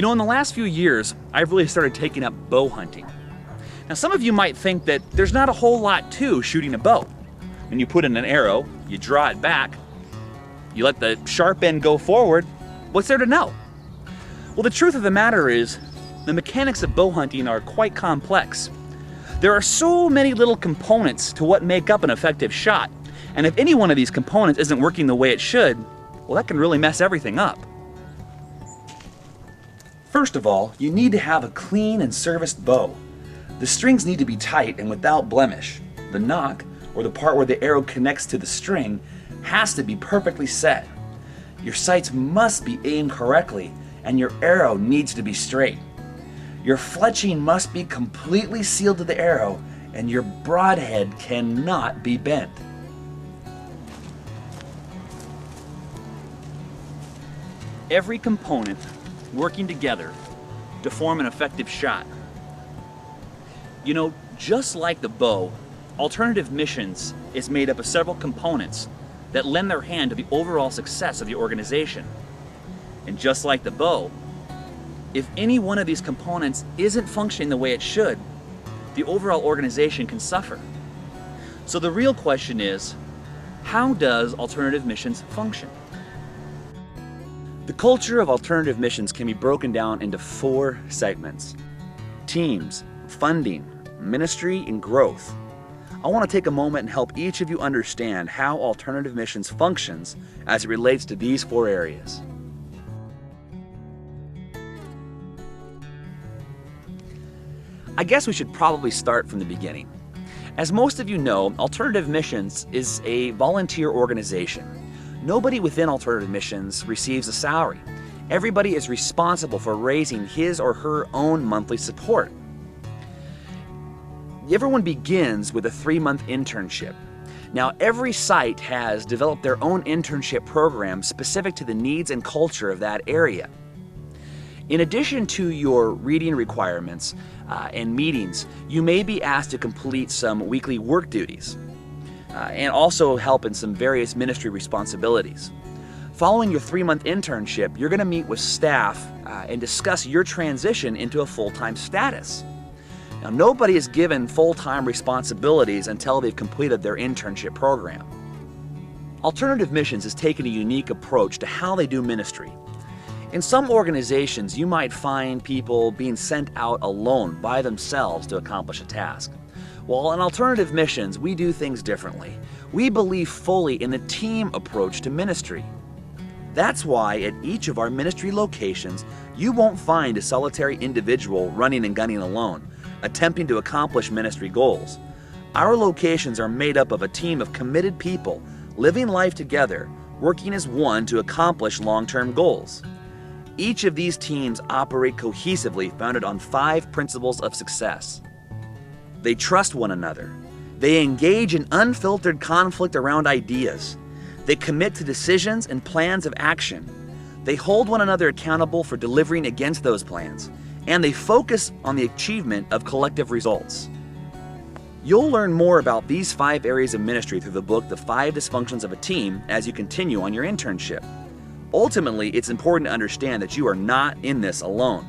You know, in the last few years, I've really started taking up bow hunting. Now, some of you might think that there's not a whole lot to shooting a bow. When you put in an arrow, you draw it back, you let the sharp end go forward, what's there to know? Well, the truth of the matter is, the mechanics of bow hunting are quite complex. There are so many little components to what make up an effective shot, and if any one of these components isn't working the way it should, well, that can really mess everything up. First of all, you need to have a clean and serviced bow. The strings need to be tight and without blemish. The nock, or the part where the arrow connects to the string, has to be perfectly set. Your sights must be aimed correctly, and your arrow needs to be straight. Your fletching must be completely sealed to the arrow, and your broadhead cannot be bent. Every component working together to form an effective shot. You know, just like the bow, Alternative Missions is made up of several components that lend their hand to the overall success of the organization. And just like the bow, if any one of these components isn't functioning the way it should, the overall organization can suffer. So the real question is, how does Alternative Missions function? The culture of Alternative Missions can be broken down into 4 segments: teams, funding, ministry, and growth. I want to take a moment and help each of you understand how Alternative Missions functions as it relates to these 4 areas. I guess we should probably start from the beginning. As most of you know, Alternative Missions is a volunteer organization. Nobody within Alternative Missions receives a salary. Everybody is responsible for raising his or her own monthly support. Everyone begins with a 3-month internship. Now, every site has developed their own internship program specific to the needs and culture of that area. In addition to your reading requirements and meetings, you may be asked to complete some weekly work duties and also help in some various ministry responsibilities. Following your 3-month internship, you're going to meet with staff and discuss your transition into a full-time status. Now, nobody is given full-time responsibilities until they've completed their internship program. Alternative Missions has taken a unique approach to how they do ministry. In some organizations, you might find people being sent out alone by themselves to accomplish a task. Well, in Alternative Missions, we do things differently. We believe fully in the team approach to ministry. That's why at each of our ministry locations, you won't find a solitary individual running and gunning alone, attempting to accomplish ministry goals. Our locations are made up of a team of committed people living life together, working as one to accomplish long-term goals. Each of these teams operate cohesively, founded on 5 principles of success. They trust one another. They engage in unfiltered conflict around ideas. They commit to decisions and plans of action. They hold one another accountable for delivering against those plans. And they focus on the achievement of collective results. You'll learn more about these 5 areas of ministry through the book, The 5 Dysfunctions of a Team, as you continue on your internship. Ultimately, it's important to understand that you are not in this alone.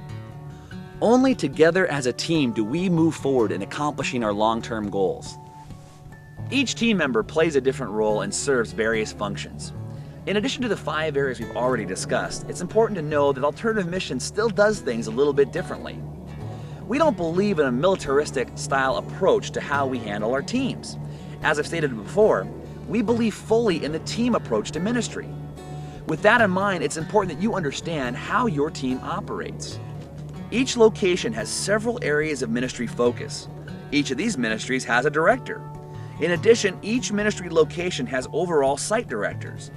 Only together as a team do we move forward in accomplishing our long-term goals. Each team member plays a different role and serves various functions. In addition to the 5 areas we've already discussed, it's important to know that Alternative Missions still does things a little bit differently. We don't believe in a militaristic style approach to how we handle our teams. As I've stated before, we believe fully in the team approach to ministry. With that in mind, it's important that you understand how your team operates. Each location has several areas of ministry focus. Each of these ministries has a director. In addition, each ministry location has overall site directors.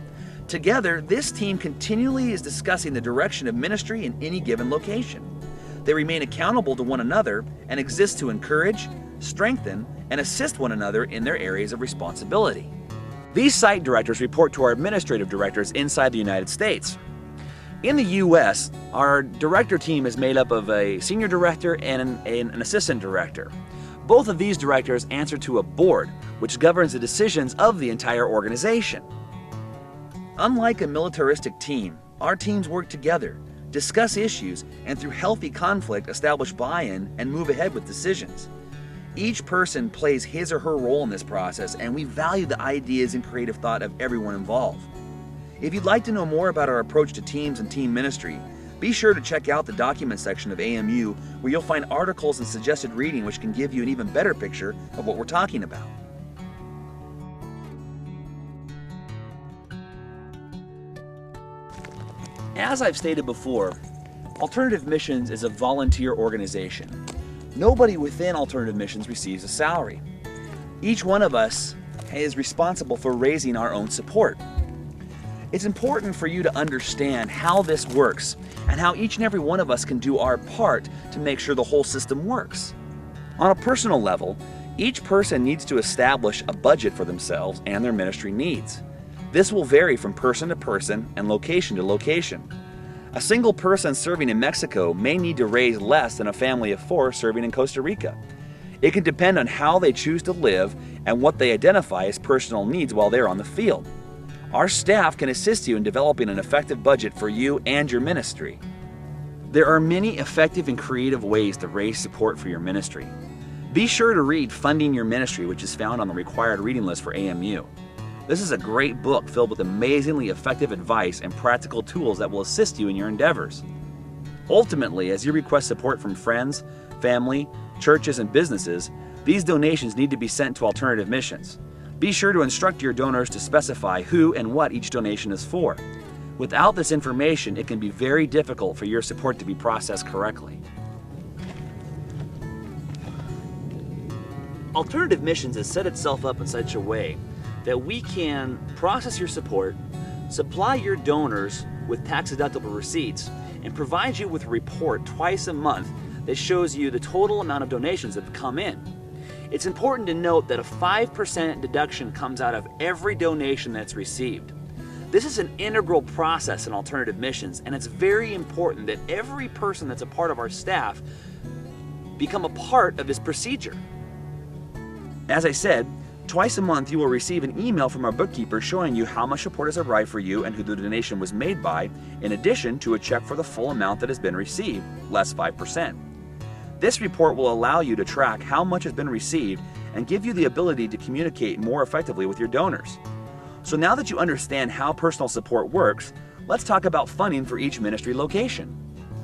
Together, this team continually is discussing the direction of ministry in any given location. They remain accountable to one another and exist to encourage, strengthen, and assist one another in their areas of responsibility. These site directors report to our administrative directors inside the United States. In the U.S., our director team is made up of a senior director and an assistant director. Both of these directors answer to a board, which governs the decisions of the entire organization. Unlike a militaristic team, our teams work together discuss issues, and through healthy conflict, establish buy-in and move ahead with decisions. Each person plays his or her role in this process, and we value the ideas and creative thought of everyone involved. If you'd like to know more about our approach to teams and team ministry, be sure to check out the document section of AMU, where you'll find articles and suggested reading which can give you an even better picture of what we're talking about. As I've stated before, Alternative Missions is a volunteer organization. Nobody within Alternative Missions receives a salary. Each one of us is responsible for raising our own support. It's important for you to understand how this works and how each and every one of us can do our part to make sure the whole system works. On a personal level, each person needs to establish a budget for themselves and their ministry needs. This will vary from person to person and location to location. A single person serving in Mexico may need to raise less than a family of 4 serving in Costa Rica. It can depend on how they choose to live and what they identify as personal needs while they're on the field. Our staff can assist you in developing an effective budget for you and your ministry. There are many effective and creative ways to raise support for your ministry. Be sure to read Funding Your Ministry, which is found on the required reading list for AMU. This is a great book filled with amazingly effective advice and practical tools that will assist you in your endeavors. Ultimately, as you request support from friends, family, churches, and businesses, these donations need to be sent to Alternative Missions. Be sure to instruct your donors to specify who and what each donation is for. Without this information, it can be very difficult for your support to be processed correctly. Alternative Missions has set itself up in such a way that we can process your support, supply your donors with tax-deductible receipts, and provide you with a report twice a month that shows you the total amount of donations that have come in. It's important to note that a 5% deduction comes out of every donation that's received. This is an integral process in Alternative Missions, and it's very important that every person that's a part of our staff become a part of this procedure. As I said, twice a month you will receive an email from our bookkeeper showing you how much support has arrived for you and who the donation was made by, in addition to a check for the full amount that has been received, less 5%. This report will allow you to track how much has been received and give you the ability to communicate more effectively with your donors. So now that you understand how personal support works, let's talk about funding for each ministry location.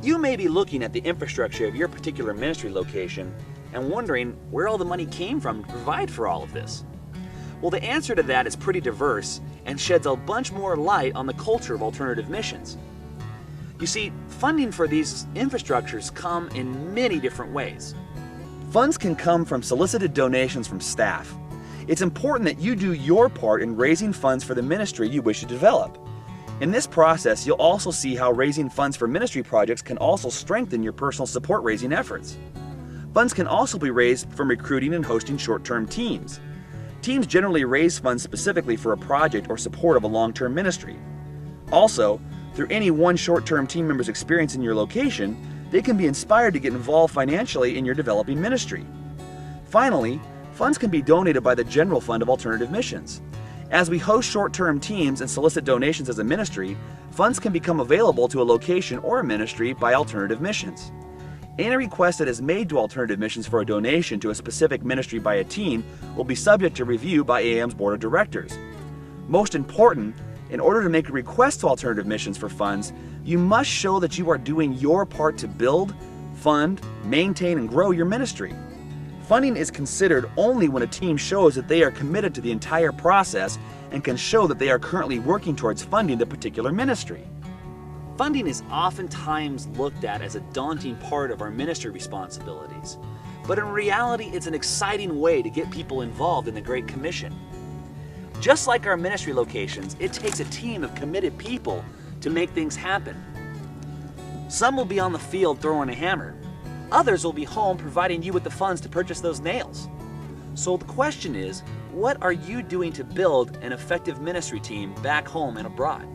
You may be looking at the infrastructure of your particular ministry location and wondering where all the money came from to provide for all of this. Well, the answer to that is pretty diverse and sheds a bunch more light on the culture of Alternative Missions. You see, funding for these infrastructures come in many different ways. Funds can come from solicited donations from staff. It's important that you do your part in raising funds for the ministry you wish to develop. In this process, you'll also see how raising funds for ministry projects can also strengthen your personal support raising efforts. Funds can also be raised from recruiting and hosting short-term teams. Teams generally raise funds specifically for a project or support of a long-term ministry. Also, through any one short-term team member's experience in your location, they can be inspired to get involved financially in your developing ministry. Finally, funds can be donated by the General Fund of Alternative Missions. As we host short-term teams and solicit donations as a ministry, funds can become available to a location or a ministry by Alternative Missions. Any request that is made to Alternative Missions for a donation to a specific ministry by a team will be subject to review by AAM's Board of Directors. Most important, in order to make a request to Alternative Missions for funds, you must show that you are doing your part to build, fund, maintain, and grow your ministry. Funding is considered only when a team shows that they are committed to the entire process and can show that they are currently working towards funding the particular ministry. Funding is oftentimes looked at as a daunting part of our ministry responsibilities, but in reality, it's an exciting way to get people involved in the Great Commission. Just like our ministry locations, it takes a team of committed people to make things happen. Some will be on the field throwing a hammer. Others will be home providing you with the funds to purchase those nails. So the question is, what are you doing to build an effective ministry team back home and abroad?